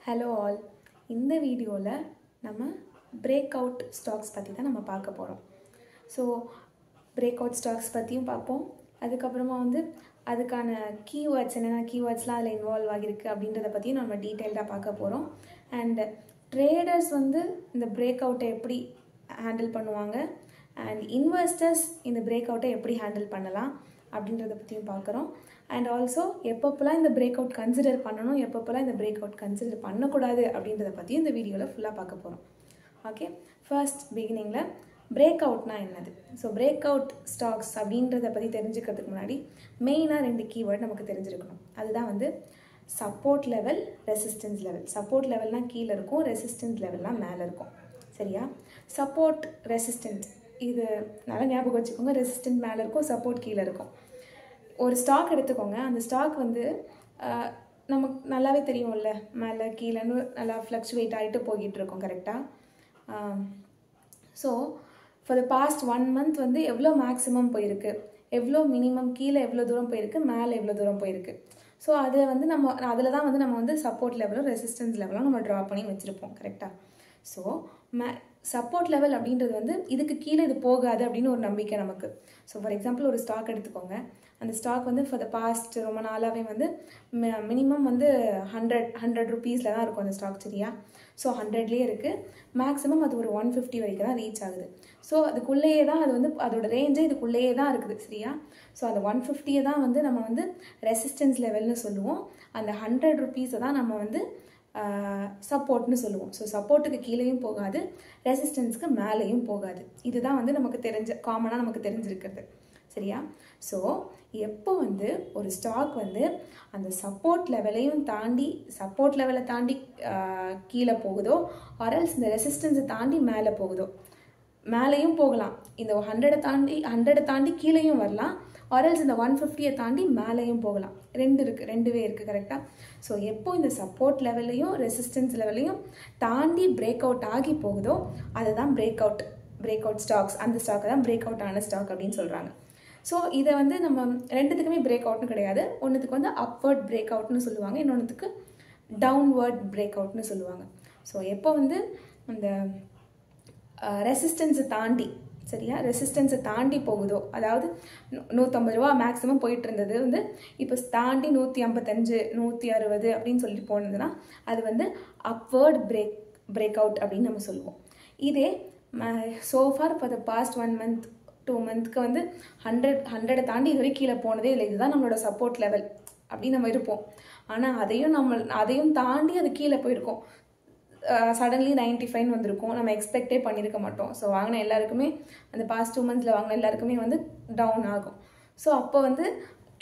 Hello all. இந்த வீடியோவில் நம்ம பிரேக் அவுட் ஸ்டாக்ஸ் பற்றி தான் நம்ம பார்க்க போகிறோம். ஸோ பிரேக் அவுட் ஸ்டாக்ஸ் பற்றியும் பார்ப்போம். அதுக்கப்புறமா அதுக்கான கீவேர்ட்ஸ் என்னென்ன கீவேர்ட்ஸ்லாம் அதில் இன்வால்வ் ஆகியிருக்கு அப்படின்றத பற்றியும் நம்ம டீட்டெயில்டாக பார்க்க போகிறோம். அண்ட் ட்ரேடர்ஸ் இந்த பிரேக் அவுட்டை எப்படி ஹேண்டில் பண்ணுவாங்க அண்ட் இன்வெஸ்டர்ஸ் இந்த பிரேக் அவுட்டை எப்படி ஹேண்டில் பண்ணலாம் அப்படின்றத பற்றியும் பார்க்குறோம். அண்ட் ஆல்சோ எப்பப்போலாம் இந்த பிரேக் அவுட் கன்சிடர் பண்ணணும், எப்பப்போலாம் இந்த பிரேக் அவுட் கன்சிடர் பண்ணக்கூடாது அப்படின்றத பற்றி இந்த வீடியோவில் ஃபுல்லாக பார்க்க போகிறோம். ஓகே, ஃபர்ஸ்ட் பிகினிங்கில் பிரேக் அவுட்னா என்னது? ஸோ பிரேக் அவுட் ஸ்டாக்ஸ் அப்படின்றத பற்றி தெரிஞ்சுக்கிறதுக்கு முன்னாடி மெயினாக 2 கீவேர்ட் நமக்கு தெரிஞ்சிருக்கணும். அதுதான் support level, resistance level. Support லெவல்னால் கீழே இருக்கும், ரெசிஸ்டன்ஸ் லெவல்னால் மேலே இருக்கும். சரியா? சப்போர்ட், ரெசிஸ்டன்ஸ் இது நல்லா ஞாபகம் வச்சுக்கோங்க. ரெசிஸ்டன்ஸ் மேலே இருக்கும், சப்போர்ட் கீழே இருக்கும். ஒரு ஸ்டாக் எடுத்துக்கோங்க. அந்த ஸ்டாக் நமக்கு நல்லாவே தெரியும்ல, மேலே கீழேன்னு நல்லா ஃப்ளக்சுவேட் ஆகிட்டு போய்கிட்டு இருக்கோம். கரெக்டாக? So far the past 1 month எவ்வளோ மேக்ஸிமம் போயிருக்கு, எவ்வளோ மினிமம், கீழே எவ்வளோ தூரம் போயிருக்கு, மேலே எவ்வளோ தூரம் போயிருக்கு. ஸோ அதில் நம்ம அதில் தான் நம்ம சப்போர்ட் லெவலும் ரெசிஸ்டன்ஸ் லெவலும் நம்ம ட்ரா பண்ணி வச்சுருப்போம். கரெக்டாக? ஸோ சப்போர்ட் லெவல் அப்படின்றது இதுக்கு கீழே இது போகாது அப்படின்னு ஒரு நம்பிக்கை நமக்கு. ஸோ ஃபார் எக்ஸாம்பிள் ஒரு ஸ்டாக் எடுத்துக்கோங்க. அந்த ஸ்டாக் ஃபார் த பாஸ்ட் ரொம்ப நாளாகவே மினிமம் 100 ருபீஸில் தான் இருக்கும் அந்த ஸ்டாக். சரியா? ஸோ 100லேயே இருக்குது. மேக்ஸிமம் அது ஒரு 150 வரைக்கும் தான் ரீச் ஆகுது. ஸோ அதுக்குள்ளேயே தான் அது அதோட ரேஞ்சே இதுக்குள்ளேயே தான் இருக்குது. சரியா? ஸோ அந்த 150 தான் நம்ம ரெசிஸ்டன்ஸ் லெவல்னு சொல்லுவோம். அந்த 100 ருபீஸை தான் நம்ம சப்போர்ட்னு சொல்லுவோம். ஸோ சப்போர்ட்டுக்கு கீழேயும் போகாது, ரெசிஸ்டன்ஸ்க்கு மேலேயும் போகாது. இதுதான் நமக்கு காமனாக நமக்கு தெரிஞ்சிருக்கிறது. சரியா? ஸோ எப்போ ஒரு ஸ்டாக் அந்த சப்போர்ட் லெவலையும் தாண்டி, சப்போர்ட் லெவலை தாண்டி கீழே போகுதோ, ஆர்எல்ஸ் இந்த ரெசிஸ்டன்ஸை தாண்டி மேலே போகுதோ, மேலேயும் போகலாம். இந்த 100 தாண்டி கீழேயும் வரலாம், ஆர்எல்ஸ் இந்த 150 தாண்டி மேலேயும் போகலாம். ரெண்டுவே இருக்குது. கரெக்டாக? ஸோ எப்போ இந்த சப்போர்ட் லெவலையும் ரெசிஸ்டன்ஸ் லெவலையும் தாண்டி பிரேக் அவுட் ஆகி போகுதோ அதுதான் பிரேக் அவுட் ஸ்டாக்ஸ். அந்த ஸ்டாக் தான் பிரேக் அவுட் ஆன ஸ்டாக் அப்படின்னு சொல்கிறாங்க. ஸோ இதை நம்ம ரெண்டுத்துக்குமே பிரேக் அவுட்னு கிடையாது. ஒன்றுத்துக்கு அப்வர்ட் பிரேக் அவுட்னு சொல்லுவாங்க, இன்னொன்றுத்துக்கு டவுன்வர்ட் பிரேக் அவுட்னு சொல்லுவாங்க. ஸோ எப்போ அந்த ரெசிஸ்டன்ஸை தாண்டி, சரியா, ரெசிஸ்டன்ஸை தாண்டி போகுதோ, அதாவது 150 ரூபா மேக்ஸிமம் போயிட்டு இருந்தது இப்போ தாண்டி 155, 160 அப்படின்னு சொல்லிட்டு போனதுன்னா அது அப்வர்ட் பிரேக் அவுட் அப்படின்னு நம்ம சொல்லுவோம். இதே so far far the past 1 month 2 மந்த்க்கு 100 தாண்டி இது வரைக்கும் கீழே போனதே இல்லை. இதுதான் நம்மளோட சப்போர்ட் லெவல் அப்படின்னு நம்ம இருப்போம். ஆனால் அதையும் தாண்டி அது கீழே போயிருக்கோம். சடன்லி 95 வந்திருக்கும். நம்ம எக்ஸ்பெக்டே பண்ணியிருக்க மாட்டோம். ஸோ வாங்கின எல்லாருக்குமே அந்த பாஸ்ட் 2 மந்த்ஸில் வாங்கின எல்லாருக்குமே டவுன் ஆகும். ஸோ அப்போ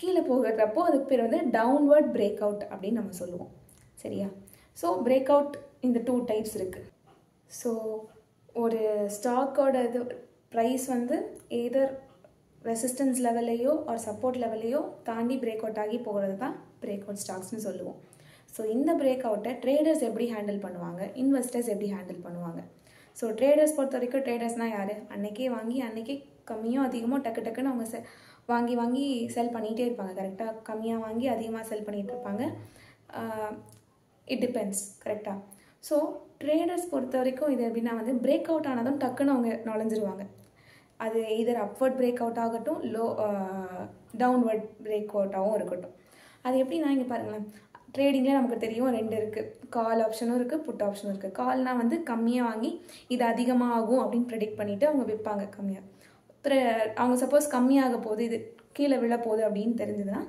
கீழே போகிறப்போ அதுக்கு பேர் டவுன்வர்ட் பிரேக் அவுட் அப்படின்னு நம்ம சொல்லுவோம். சரியா? ஸோ பிரேக் அவுட் இந்த 2 டைப்ஸ் இருக்குது. ஸோ ஒரு ஸ்டாக்கோட ப்ரைஸ் எய்தர் ரெசிஸ்டன்ஸ் லெவலையோ ஒரு சப்போர்ட் லெவலையோ தாண்டி பிரேக் அவுட் ஆகி போகிறது தான் பிரேக் அவுட் ஸ்டாக்ஸ்னு சொல்லுவோம். ஸோ இந்த பிரேக் அவுட்டை ட்ரேடர்ஸ் எப்படி ஹேண்டில் பண்ணுவாங்க, இன்வெஸ்டர்ஸ் எப்படி ஹேண்டில் பண்ணுவாங்க? ஸோ ட்ரேடர்ஸ் பொறுத்த வரைக்கும் ட்ரேடர்ஸ்னால் யார்? அன்றைக்கே வாங்கி அன்றைக்கே கம்மியோ அதிகமோ டக்குன்னு அவங்க வாங்கி செல் பண்ணிகிட்டே இருப்பாங்க. கரெக்டாக? கம்மியாக வாங்கி அதிகமாக செல் பண்ணிகிட்டு இருப்பாங்க. It depends. கரெக்டாக? ஸோ ட்ரேடர்ஸ் பொறுத்த வரைக்கும் இது எப்படின்னா பிரேக் அவுட் ஆனதும் டக்குன்னு அவங்க நுழைஞ்சிருவாங்க. அது எய்தர் அப்வர்ட் பிரேக் அவுட் ஆகட்டும், டவுன்வர்ட் பிரேக் அவுட்டாகவும் இருக்கட்டும். அது எப்படின்னா இங்கே பாருங்களேன், ட்ரேடிங்கில் நமக்கு தெரியும் 2 இருக்குது. கால் ஆப்ஷனும் இருக்குது, புட் ஆப்ஷனும் இருக்குது. கால்னால் கம்மியாக வாங்கி இது அதிகமாக ஆகும் அப்படின்னு ப்ரெடிக்ட் பண்ணிவிட்டு அவங்க விற்பாங்க கம்மியாக. அவங்க சப்போஸ் கம்மியாக போகுது, இது கீழே விழ போகுது அப்படின்னு தெரிஞ்சதுன்னா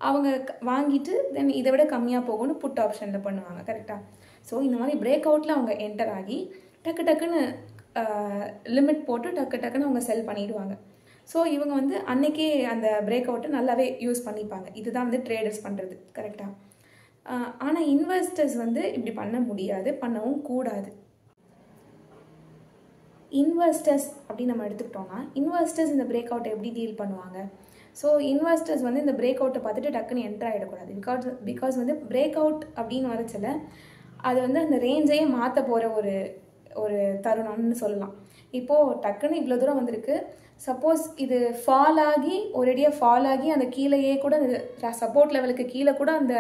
அவங்க வாங்கிட்டு தென் இதை விட கம்மியாக போகும்னு புட் ஆப்ஷனில் பண்ணுவாங்க. கரெக்டாக? ஸோ இந்த மாதிரி பிரேக் அவுட்டில் அவங்க என்டர் ஆகி டக்குன்னு லிமிட் போட்டு டக்குன்னு அவங்க செல் பண்ணிடுவாங்க. ஸோ இவங்க அன்னைக்கே அந்த பிரேக் அவுட்டை நல்லாவே யூஸ் பண்ணிப்பாங்க. இதுதான் ட்ரேடர்ஸ் பண்ணுறது. கரெக்டாக? ஆனால் இன்வெஸ்டர்ஸ் இப்படி பண்ண முடியாது, பண்ணவும் கூடாது. இன்வெஸ்டர்ஸ் அப்படின்னு நம்ம எடுத்துக்கிட்டோம்னா இன்வெஸ்டர்ஸ் இந்த பிரேக் அவுட்டை எப்படி டீல் பண்ணுவாங்க? ஸோ இன்வெஸ்டர்ஸ் இந்த பிரேக் அவுட்டை பார்த்துட்டு டக்குன்னு என்டர் ஆகிடக்கூடாது. பிகாஸ் பிரேக் அவுட் அப்படின்னு வரச்சில அது அந்த ரேஞ்சையே மாற்ற போகிற ஒரு தருணம்னு சொல்லலாம். இப்போது டக்குன்னு இவ்வளோ தூரம் வந்திருக்கு. சப்போஸ் இது ஒரேடியாக ஃபால் ஆகி அந்த கீழேயே கூட சப்போர்ட் லெவலுக்கு கீழே கூட அந்த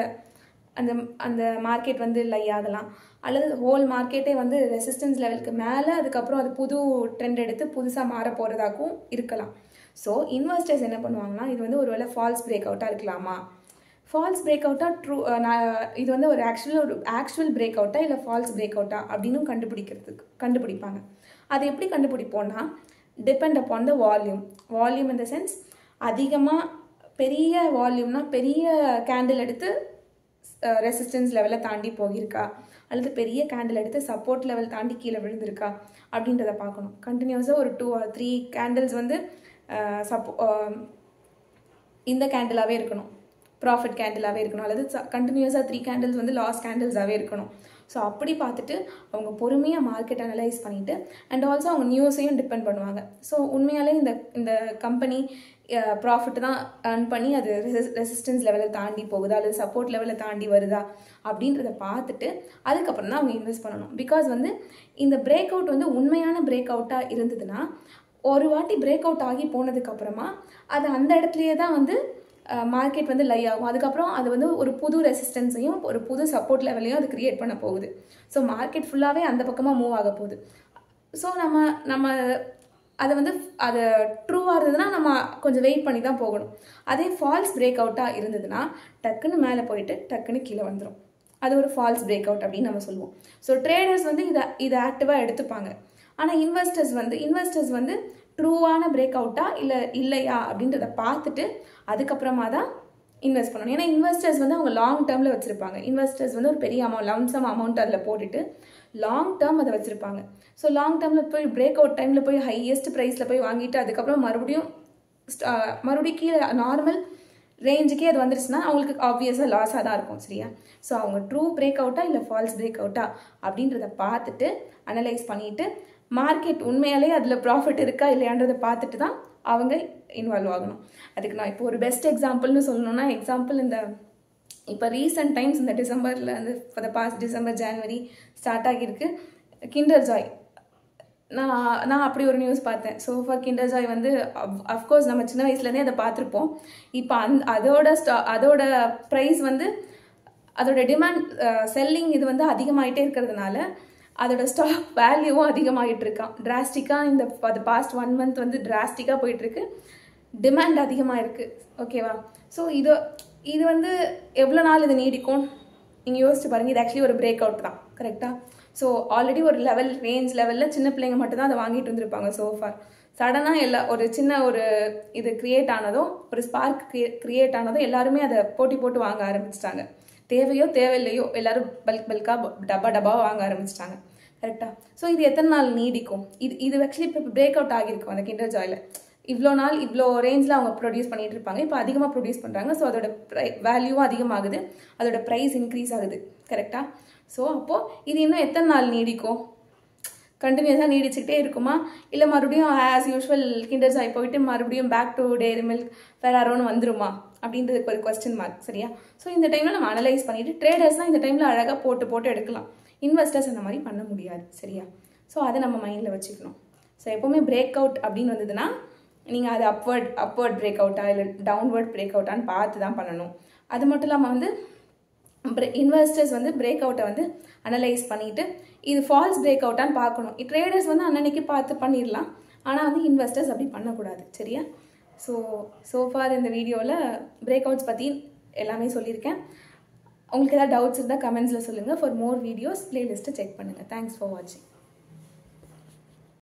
அந்த அந்த மார்க்கெட் வந்து லை ஆகலாம், அல்லது ஹோல் மார்க்கெட்டே வந்து ரெசிஸ்டன்ஸ் லெவலுக்கு மேலே அதுக்கப்புறம் அது புது ட்ரெண்ட் எடுத்து புதுசாக மாற போகிறதாகவும் இருக்கலாம். ஸோ இன்வெஸ்டர்ஸ் என்ன பண்ணுவாங்கன்னா, இது வந்து ஒரு வேளை ஃபால்ஸ் பிரேக் அவுட்டாக இருக்கலாமா, ஃபால்ஸ் பிரேக் அவுட்டாக ட்ரூ இது வந்து ஒரு ஆக்சுவல் பிரேக் அவுட்டா இல்லை ஃபால்ஸ் பிரேக் அவுட்டா அப்படின்னு கண்டுபிடிப்பாங்க. அதை எப்படி கண்டுபிடிப்போம்னா, depend upon the volume in the sense அதிகமாக பெரிய வால்யூம்னா பெரிய கேண்டில் எடுத்து ரெசிஸ்டன்ஸ் லெவலை தாண்டி போகிருக்கா, அல்லது பெரிய கேண்டில் எடுத்து சப்போர்ட் லெவல் தாண்டி கீழே விழுந்திருக்கா அப்படின்றத பார்க்கணும். கண்டினியூஸாக ஒரு 2 or 3 கேண்டில்ஸ் வந்து இந்த கேண்டிலாகவே இருக்கணும், ப்ராஃபிட் கேண்டிலாகவே இருக்கணும், அல்லது கண்டினியூஸாக 3 கேண்டில்ஸ் வந்து லாஸ் கேண்டில்ஸாகவே இருக்கணும். ஸோ அப்படி பார்த்துட்டு அவங்க பொறுமையாக மார்க்கெட் அனலைஸ் பண்ணிவிட்டு அண்ட் ஆல்சோ அவங்க நியூஸையும் டிபெண்ட் பண்ணுவாங்க. ஸோ உண்மையாலே இந்த கம்பெனி ப்ராஃபிட் தான் ஏர்ன் பண்ணி அது ரெசிஸ்டன்ஸ் லெவலை தாண்டி போகுதா அல்லது சப்போர்ட் லெவலை தாண்டி வருதா அப்படின்றத பார்த்துட்டு அதுக்கப்புறம் தான் அவங்க இன்வெஸ்ட் பண்ணணும். பிகாஸ் வந்து இந்த பிரேக் அவுட் வந்து உண்மையான பிரேக் அவுட்டாக இருந்ததுன்னா ஒரு வாட்டி பிரேக் அவுட் ஆகி போனதுக்கப்புறமா அது அந்த இடத்துலையே தான் வந்து மார்க்கெட் வந்து லை ஆகும். அதுக்கப்புறம் அது வந்து ஒரு புது ரெசிஸ்டன்ஸையும் ஒரு புது சப்போர்ட் லெவலையும் அது கிரியேட் பண்ண போகுது. ஸோ மார்க்கெட் ஃபுல்லாகவே அந்த பக்கமாக மூவ் ஆக போகுது. ஸோ நம்ம அதை வந்து அது ட்ரூவாக இருந்ததுன்னா நம்ம கொஞ்சம் வெயிட் பண்ணி தான் போகணும். அதே ஃபால்ஸ் பிரேக் அவுட்டாக இருந்ததுன்னா டக்குன்னு மேலே போயிட்டு டக்குன்னு கீழே வந்துடும். அது ஒரு ஃபால்ஸ் பிரேக் அவுட் அப்படின்னு நம்ம சொல்லுவோம். ஸோ ட்ரேடர்ஸ் வந்து இதை ஆக்டிவாக எடுத்துப்பாங்க. ஆனால் இன்வெஸ்டர்ஸ் வந்து ட்ரூவான பிரேக் அவுட்டா இல்லையா அப்படின்றத பார்த்துட்டு அதுக்கப்புறமா தான் இன்வெஸ்ட் பண்ணணும். ஏன்னா இன்வெஸ்டர்ஸ் வந்து அவங்க லாங் டேர்மில் வச்சுருப்பாங்க. இன்வெஸ்டர்ஸ் வந்து ஒரு பெரிய லம்சம் அமௌண்ட் அதில் போட்டுட்டு லாங் டேர்ம் அதை வச்சுருப்பாங்க. ஸோ லாங் டேர்மில் போய் பிரேக் அவுட் டைமில் போய் ஹையஸ்ட் ப்ரைஸில் போய் வாங்கிட்டு அதுக்கப்புறம் மறுபடியும் கீழே நார்மல் ரேஞ்சுக்கே அது வந்துருச்சுன்னா அவங்களுக்கு ஆப்வியஸாக லாஸாக தான் இருக்கும். சரியா? ஸோ அவங்க ட்ரூ பிரேக் அவுட்டா இல்லை ஃபால்ஸ் பிரேக் அவுட்டா அப்படின்றத பார்த்துட்டு அனலைஸ் பண்ணிவிட்டு மார்க்கெட் உண்மையாலே அதில் ப்ராஃபிட் இருக்கா இல்லையான்றதை பார்த்துட்டு தான் அவங்க இன்வால்வ் ஆகணும். அதுக்கு நான் இப்போ ஒரு பெஸ்ட் எக்ஸாம்பிள்னு சொல்லணும்னா இப்போ ரீசெண்ட் டைம்ஸ் இந்த டிசம்பரில் வந்து for the past December January start ஆகியிருக்கு கிண்டர் ஜாய். நான் அப்படி ஒரு நியூஸ் பார்த்தேன். ஸோ ஃபார் கிண்டர் ஜாய் வந்து அஃப்கோர்ஸ் நம்ம சின்ன வயசுலேருந்தே அதை பார்த்துருப்போம். இப்போ அதோட ப்ரைஸ் வந்து அதோட டிமாண்ட் செல்லிங் இது வந்து அதிகமாகிட்டே இருக்கிறதுனால அதோட ஸ்டாக் வேல்யூவும் அதிகமாகிட்டு இருக்கான் டிராஸ்டிக்காக. அது பாஸ்ட் 1 month வந்து டிராஸ்டிக்காக போயிட்டுருக்கு, டிமாண்ட் அதிகமாக இருக்குது. ஓகேவா? ஸோ இது வந்து எவ்வளோ நாள் இது நீடிக்கும் நீங்கள் யோசிச்சு பாருங்கள். இது ஆக்சுவலி ஒரு பிரேக் அவுட் தான், கரெக்டாக? ஸோ ஆல்ரெடி ஒரு ரேஞ்ச் லெவலில் சின்ன பிள்ளைங்க மட்டும்தான் அதை வாங்கிட்டு இருந்திருப்பாங்க. சோஃபார் சடனாக ஒரு சின்ன இது கிரியேட் ஆனதோ, ஒரு ஸ்பார்க் கிரியேட் ஆனதோ எல்லாருமே அதை போட்டு வாங்க ஆரம்பிச்சிட்டாங்க. தேவையோ தேவையில்லையோ எல்லாரும் பல்காக டப்பாவாக வாங்க ஆரம்பிச்சிட்டாங்க. கரெக்டாக? ஸோ இது எத்தனை நாள் நீடிக்கும்? இது ஆக்சுவலி இப்போ பிரேக் அவுட் ஆகியிருக்கும் அந்த கிண்டர் ஜாயில். இவ்வளோ நாள் இவ்வளோ ரேஞ்சில் அவங்க ப்ரொடியூஸ் பண்ணிட்டு இருப்பாங்க, இப்போ அதிகமாக ப்ரொடியூஸ் பண்ணுறாங்க. ஸோ அதோட வேல்யூவும் அதிகமாகுது, அதோட ப்ரைஸ் இன்க்ரீஸ் ஆகுது. கரெக்டாக? ஸோ அப்போது இது இன்னும் எத்தனை நாள் நீடிக்கும்? கண்டினியூஸாக நீடிச்சுக்கிட்டே இருக்குமா, இல்லை மறுபடியும் ஆஸ் யூஷுவல் கிண்டர் ஜாய் போயிட்டு மறுபடியும் பேக் டு டெய்ரி மில்க் ஃபெராரோன்னு வந்துருமா அப்படின்றதுக்கு ஒரு கொஸ்டின் மார்க். சரியா? ஸோ இந்த டைமில் நம்ம அனலைஸ் பண்ணிவிட்டு ட்ரேடர்ஸ் தான் இந்த டைமில் அழகாக போட்டு எடுக்கலாம். இன்வெஸ்டர்ஸ் அந்த மாதிரி பண்ண முடியாது. சரியா? ஸோ அதை நம்ம மைண்டில் வச்சுக்கணும். ஸோ எப்போவுமே பிரேக் அவுட் அப்படின்னு வந்ததுன்னா நீங்கள் அது அப்வர்ட் பிரேக் அவுட்டா இல்லை டவுன்வர்ட் பிரேக் அவுட்டான்னு பார்த்து தான் பண்ணணும். அது மட்டும் இல்லாமல் வந்து இன்வெஸ்டர்ஸ் வந்து பிரேக் அவுட்டை வந்து அனலைஸ் பண்ணிவிட்டு இது ஃபால்ஸ் பிரேக் அவுட்டான்னு பார்க்கணும். ட்ரேடர்ஸ் வந்து அன்னன்னைக்கு பார்த்து பண்ணிடலாம், ஆனால் வந்து இன்வெஸ்டர்ஸ் அப்படி பண்ணக்கூடாது. சரியா? ஸோ ஃபார் இந்த வீடியோவில் பிரேக் அவுட்ஸ் பற்றி எல்லாமே சொல்லியிருக்கேன். உங்களுக்கு ஏதாவது டவுட்ஸ் இருந்தால் கமெண்ட்ஸில் சொல்லுங்கள். ஃபார் மோர் வீடியோஸ் பிளேலிஸ்ட்டை செக் பண்ணுங்கள். தேங்க்ஸ் ஃபார் வாட்சிங்.